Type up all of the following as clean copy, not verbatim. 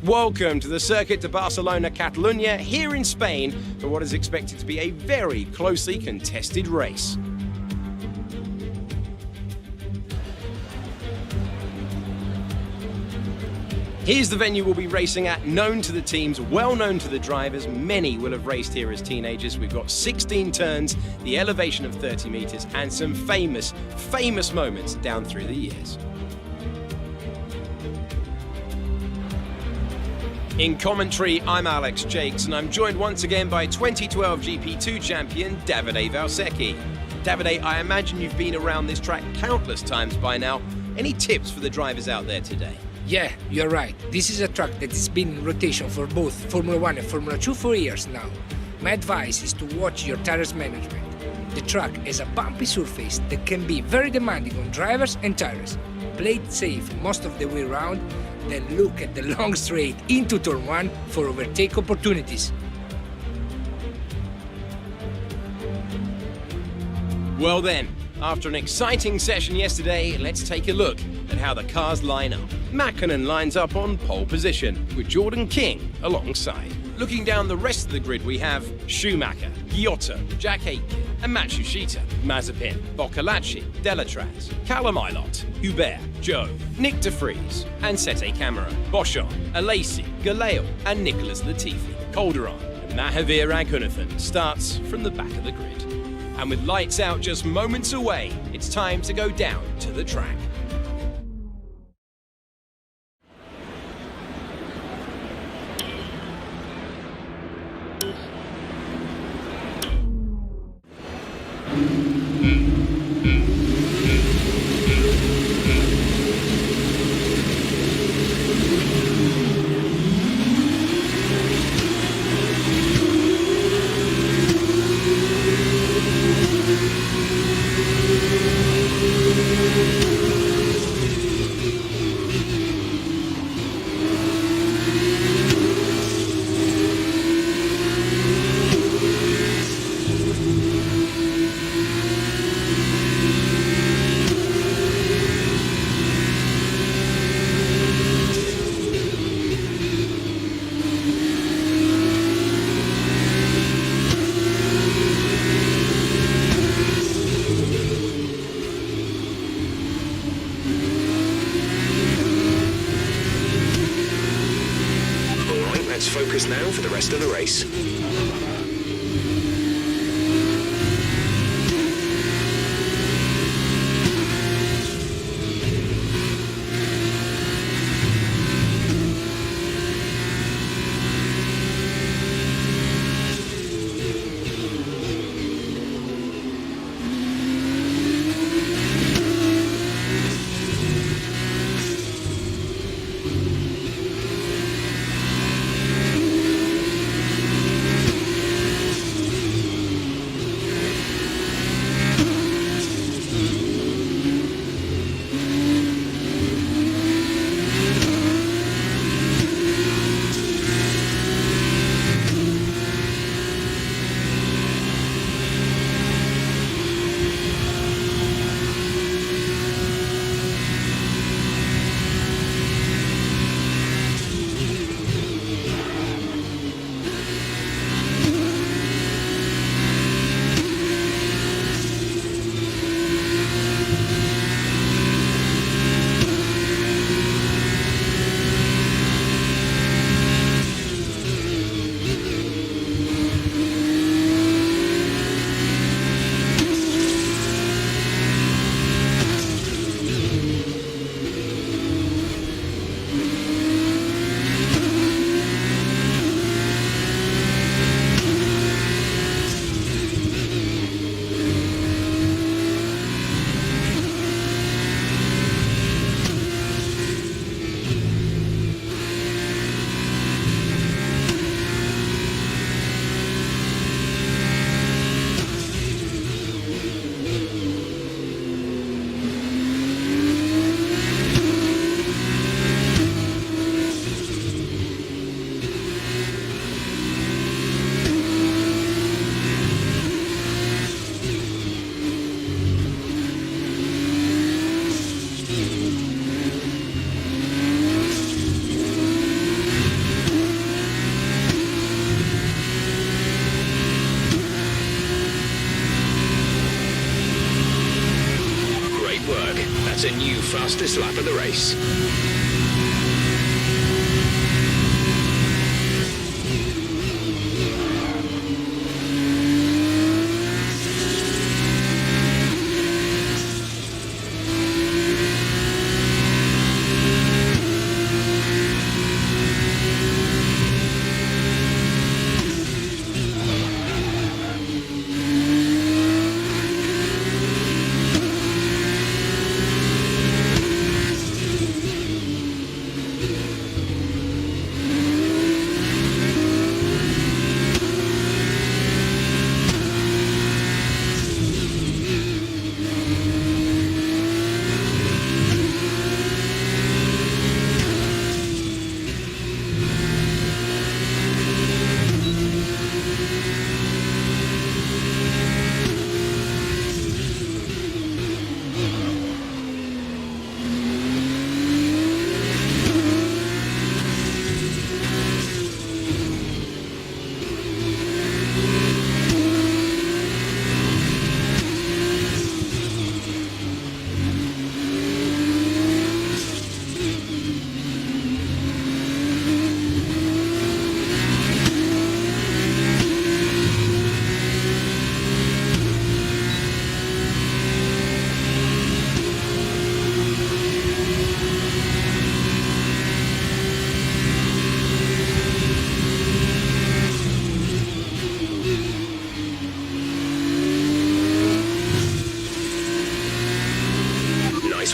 Welcome to the Circuit de Barcelona Catalunya here in Spain for what is expected to be a very closely contested race. Here's the venue we'll be racing at, known to the teams, well known to the drivers. Many will have raced here as teenagers. We've got 16 turns, the elevation of 30 meters, and some famous moments down through the years. In commentary, I'm Alex Jakes, and I'm joined once again by 2012 GP2 champion Davide Valsecchi. Davide, I imagine you've been around this track countless times by now. Any tips for the drivers out there today? Yeah, you're right. This is a track that has been in rotation for both Formula 1 and Formula 2 for years now. My advice is to watch your tires management. The track has a bumpy surface that can be very demanding on drivers and tires. Play it safe most of the way around, then look at the long straight into turn 1 for overtake opportunities. Well then, after an exciting session yesterday, let's take a look at how the cars line up. Mäkinen lines up on pole position, with Jordan King alongside. Looking down the rest of the grid, we have Schumacher, Giotto, Jack Aitken, and Matsushita, Mazepin, Boccolacci, Delatraz, Callum Ilott, Hubert, Joe, Nick de Vries, and Sete Camara, Boschon, Alesi, Galeo, and Nicholas Latifi. Calderon and Mahavir Raghunathan starts from the back of the grid. And with lights out just moments away, it's time to go down to the track. Focus now for the rest of the race. work. That's a new fastest lap of the race.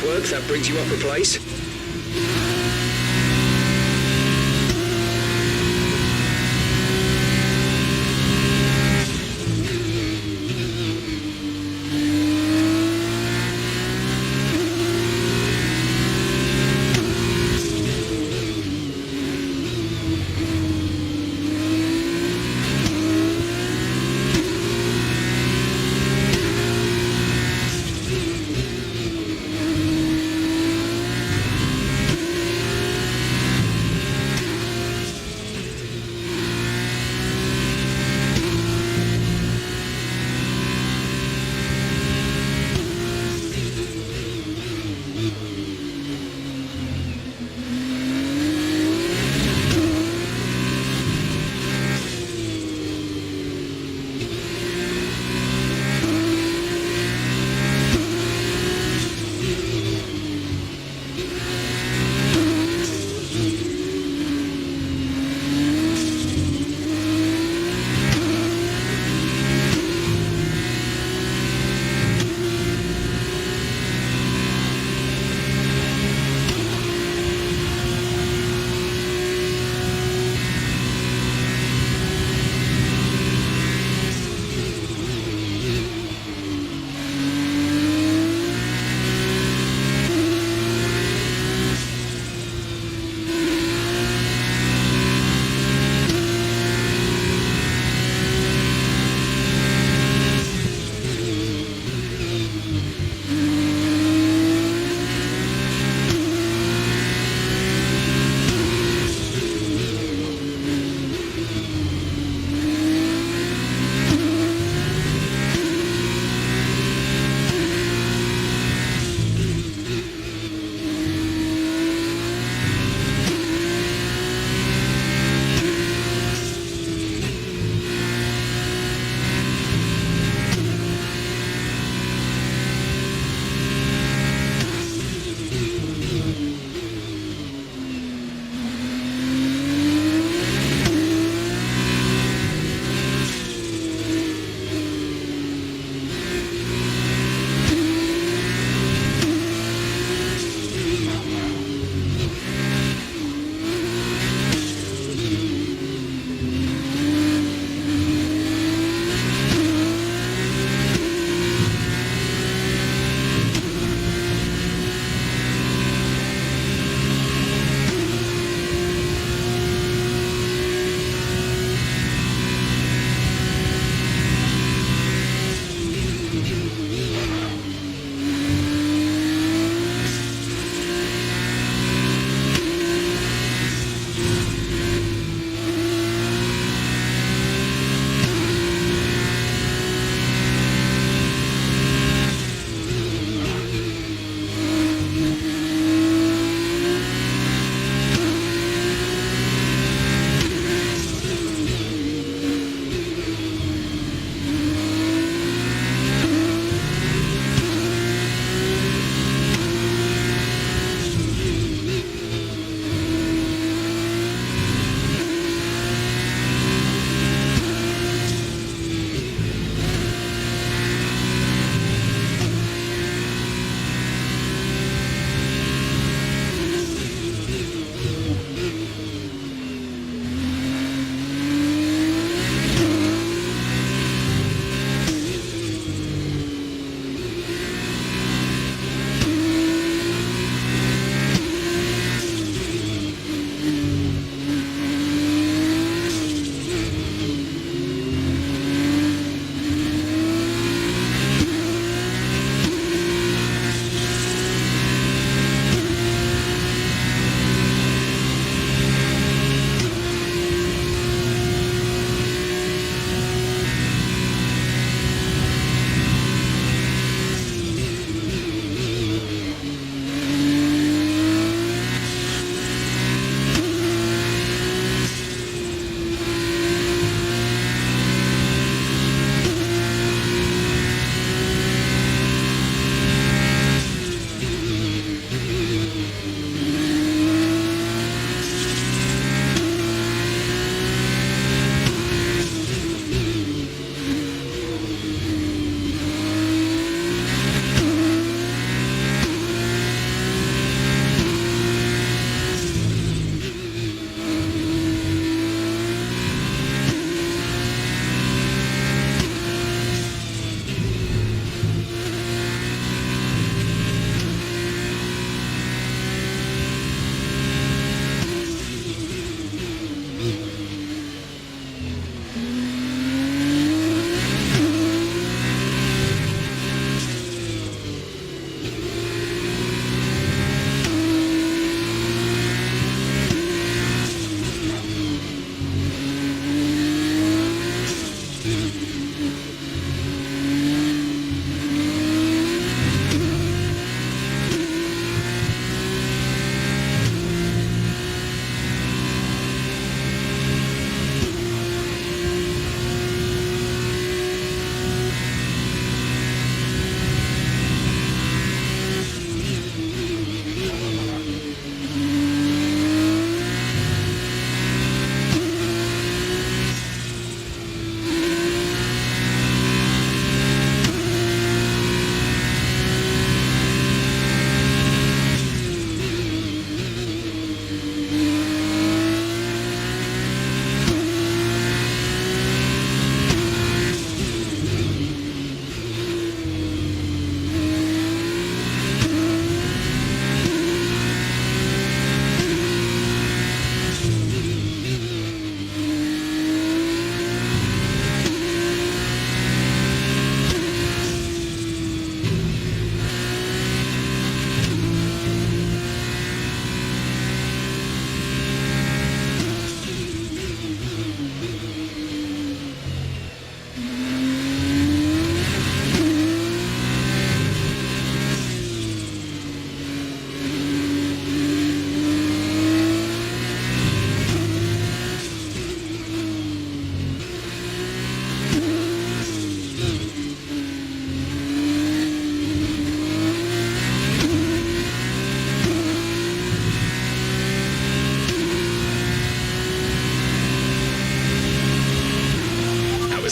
Work, that brings you up a place.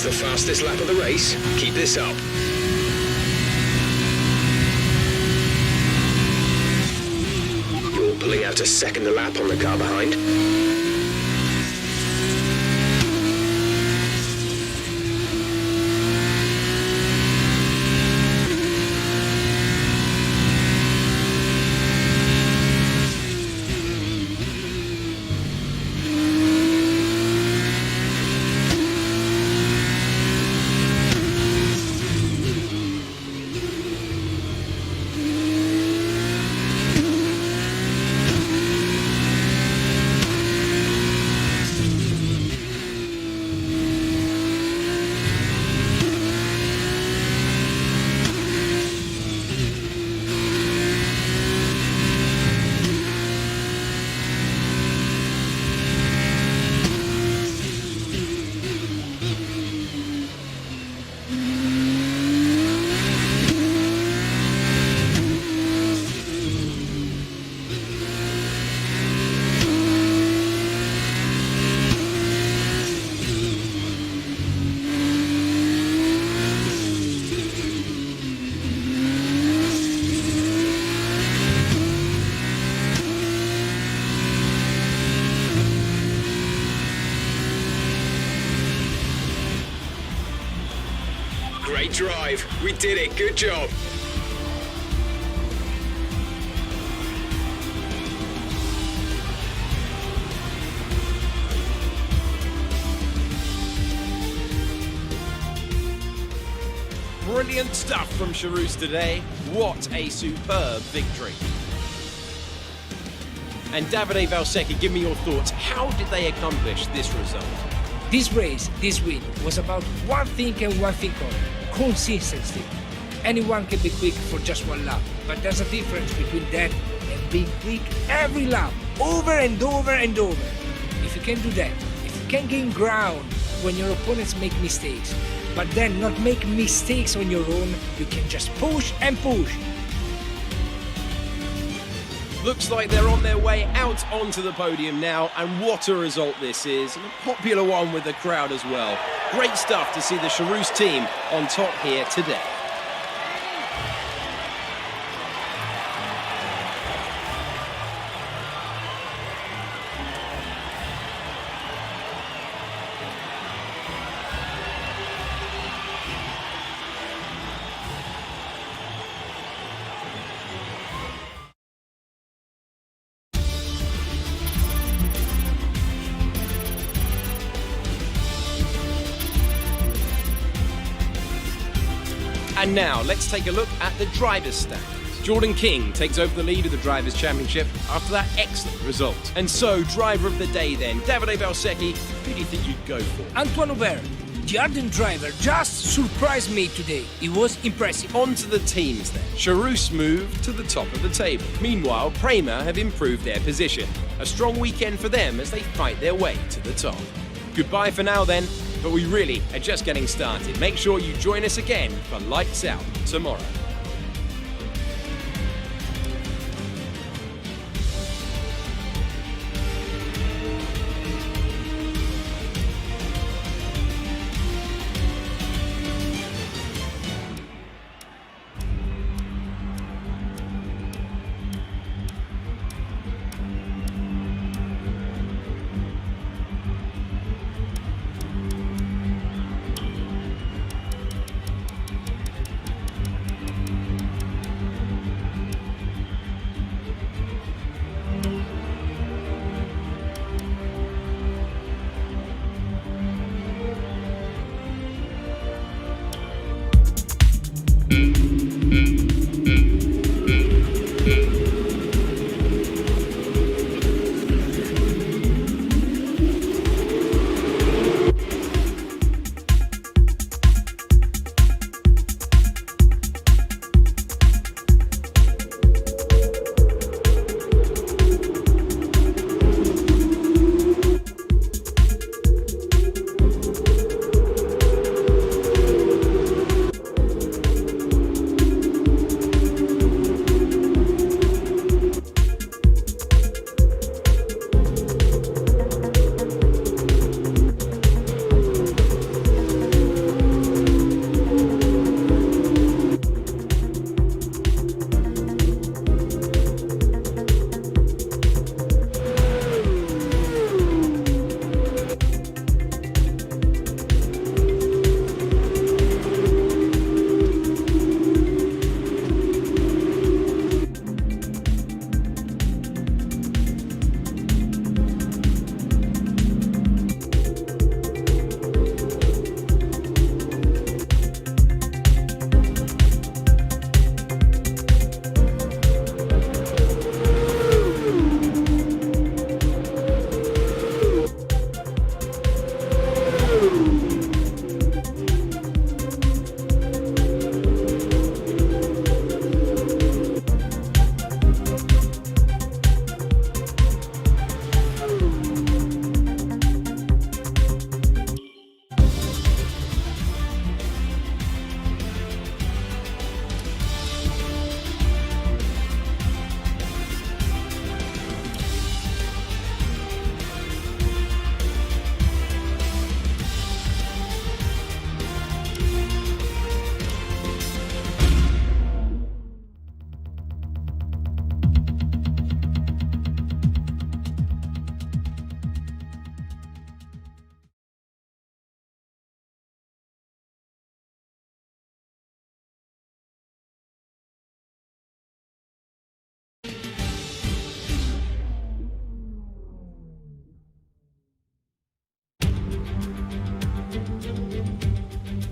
was the fastest lap of the race. Keep this up. You're pulling out a second lap on the car behind. Great drive. We did it. Good job. Brilliant stuff from Charouz today. What a superb victory. And Davide Valsecchi, give me your thoughts. How did they accomplish this result? This race, this win, was about one thing and one thing only: consistency. Anyone can be quick for just one lap, but there's a difference between that and being quick every lap, over and over and over. If you can do that, if you can gain ground when your opponents make mistakes, but then not make mistakes on your own, you can just push and push. Looks like they're on their way out onto the podium now, and what a result this is, and a popular one with the crowd as well. Great stuff to see the Charouz team on top here today. And now, let's take a look at the drivers' standings. Jordan King takes over the lead of the Drivers' Championship after that excellent result. And so, driver of the day then, Davide Valsecchi, who do you think you'd go for? Antoine Aubert, the ardent driver, just surprised me today. He was impressive. On to the teams then. Charouz moved to the top of the table. Meanwhile, Prema have improved their position. A strong weekend for them as they fight their way to the top. Goodbye for now then. But we really are just getting started. Make sure you join us again for Lights Out tomorrow.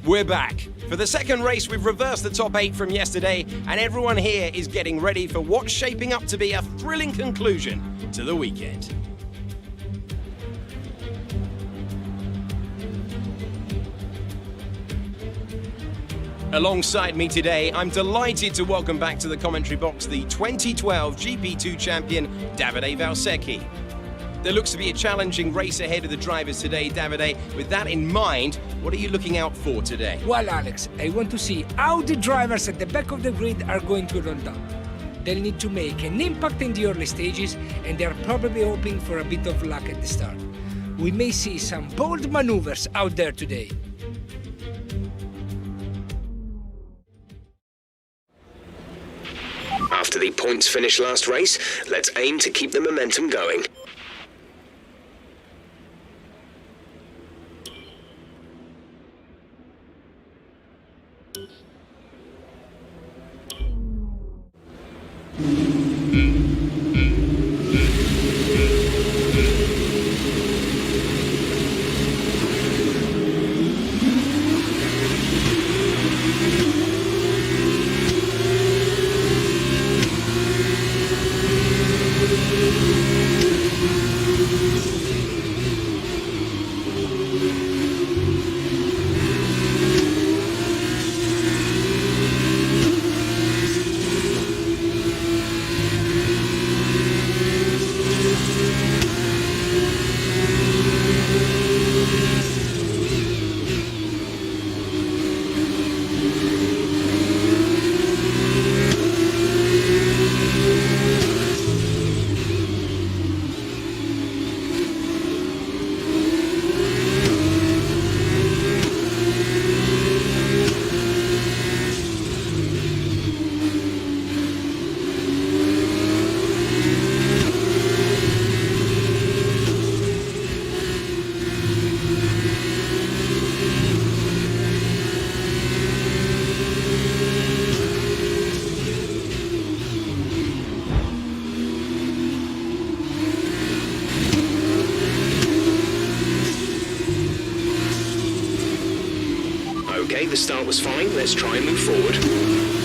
We're back. For the second race, we've reversed the top 8 from yesterday, and everyone here is getting ready for what's shaping up to be a thrilling conclusion to the weekend. Alongside me today, I'm delighted to welcome back to the commentary box the 2012 GP2 champion, Davide Valsecchi. There looks to be a challenging race ahead of the drivers today, Davide. With that in mind, what are you looking out for today? Well, Alex, I want to see how the drivers at the back of the grid are going to run down. They'll need to make an impact in the early stages, and they're probably hoping for a bit of luck at the start. We may see some bold maneuvers out there today. After the points finish last race, let's aim to keep the momentum going. Okay, the start was fine. Let's try and move forward.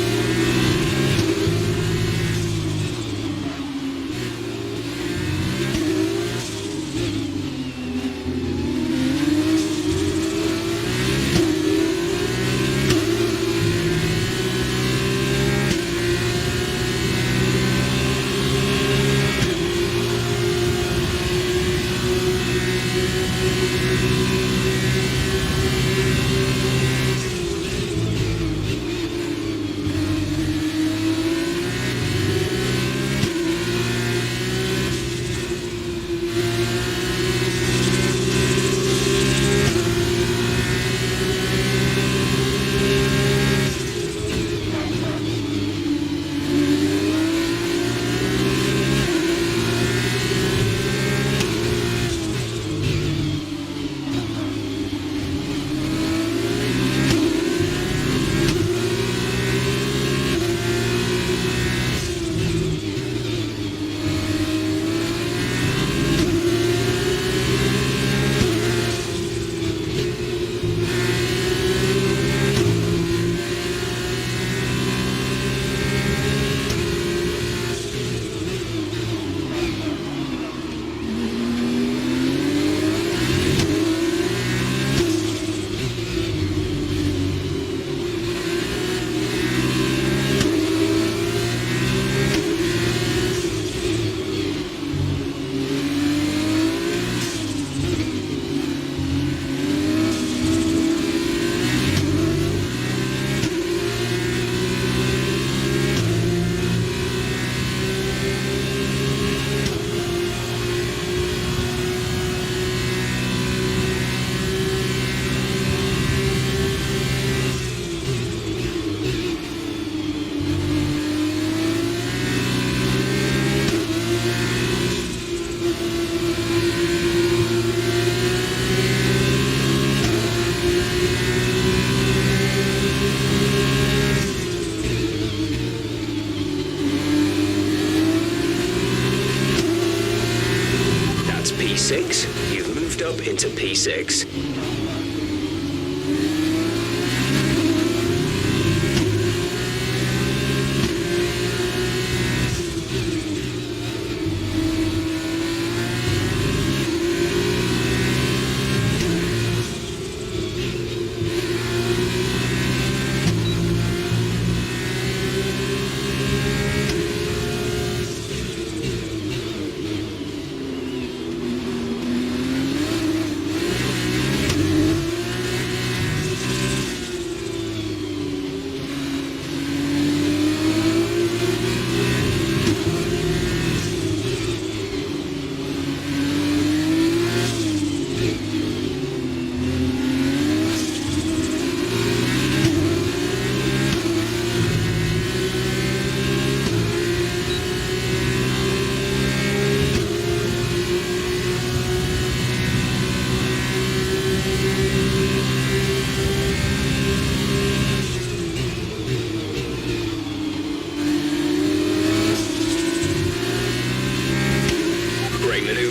P6, you've moved up into P6.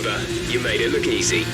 over. You made it look easy.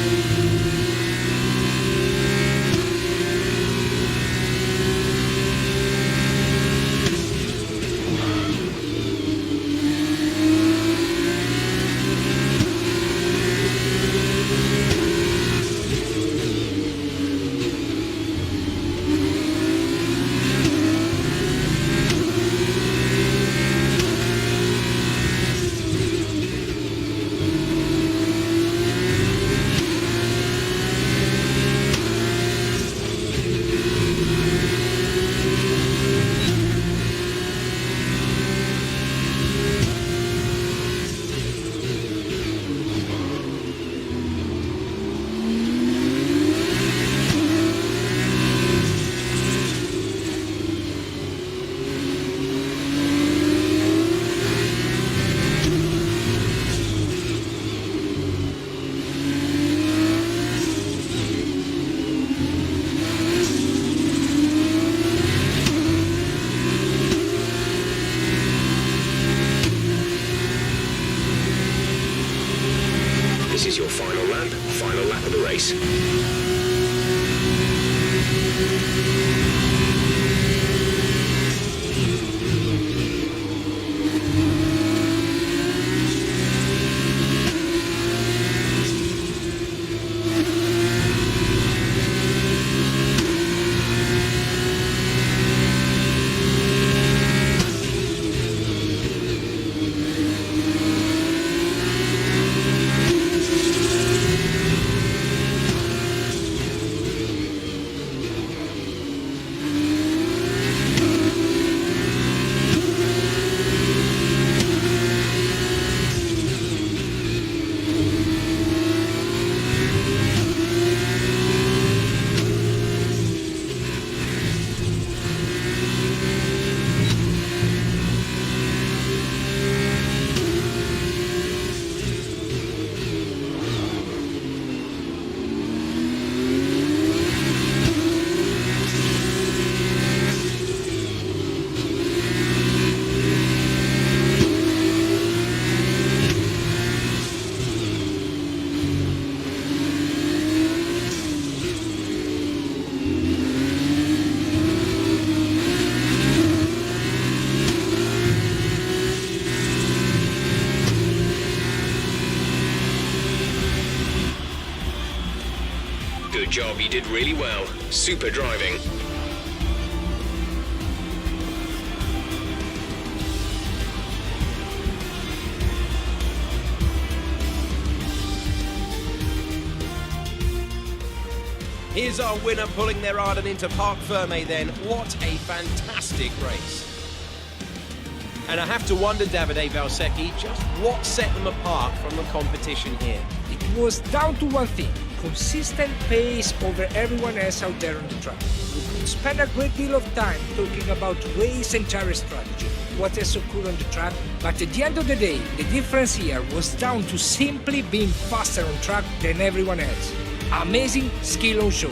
This is your final lap of the race. Good job, you did really well. Super driving. Here's our winner pulling their Arden into Parc Fermé then. What a fantastic race. And I have to wonder, Davide Valsecchi, just what set them apart from the competition here. It was down to one thing: consistent pace over everyone else out there on the track. We could spend a great deal of time talking about race and tire strategy, what has occurred on the track, but at the end of the day, the difference here was down to simply being faster on track than everyone else. Amazing skill on show.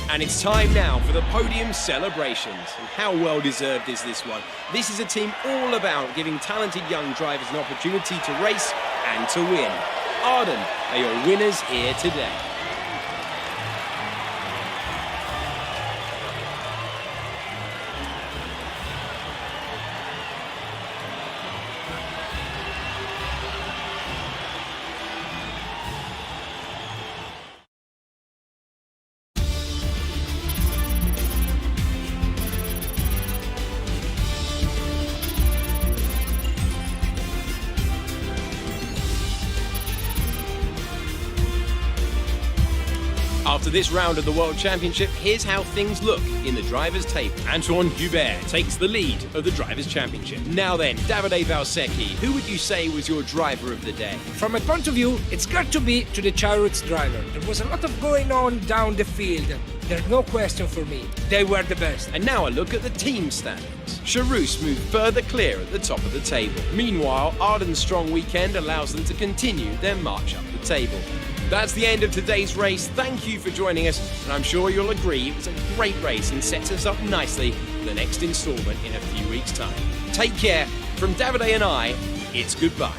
And it's time now for the podium celebrations. And how well deserved is this one? This is a team all about giving talented young drivers an opportunity to race and to win. Arden are your winners here today. After this round of the World Championship, here's how things look in the Drivers' table. Antoine Hubert takes the lead of the Drivers' Championship. Now then, Davide Valsecchi, who would you say was your driver of the day? From my point of view, it's got to be to the Chariots driver. There was a lot of going on down the field. There's no question for me. They were the best. And now a look at the team standings. Charus moved further clear at the top of the table. Meanwhile, Arden's strong weekend allows them to continue their march up the table. That's the end of today's race. Thank you for joining us, and I'm sure you'll agree it was a great race and sets us up nicely the next instalment in a few weeks' time. Take care. From Davide and I, it's goodbye.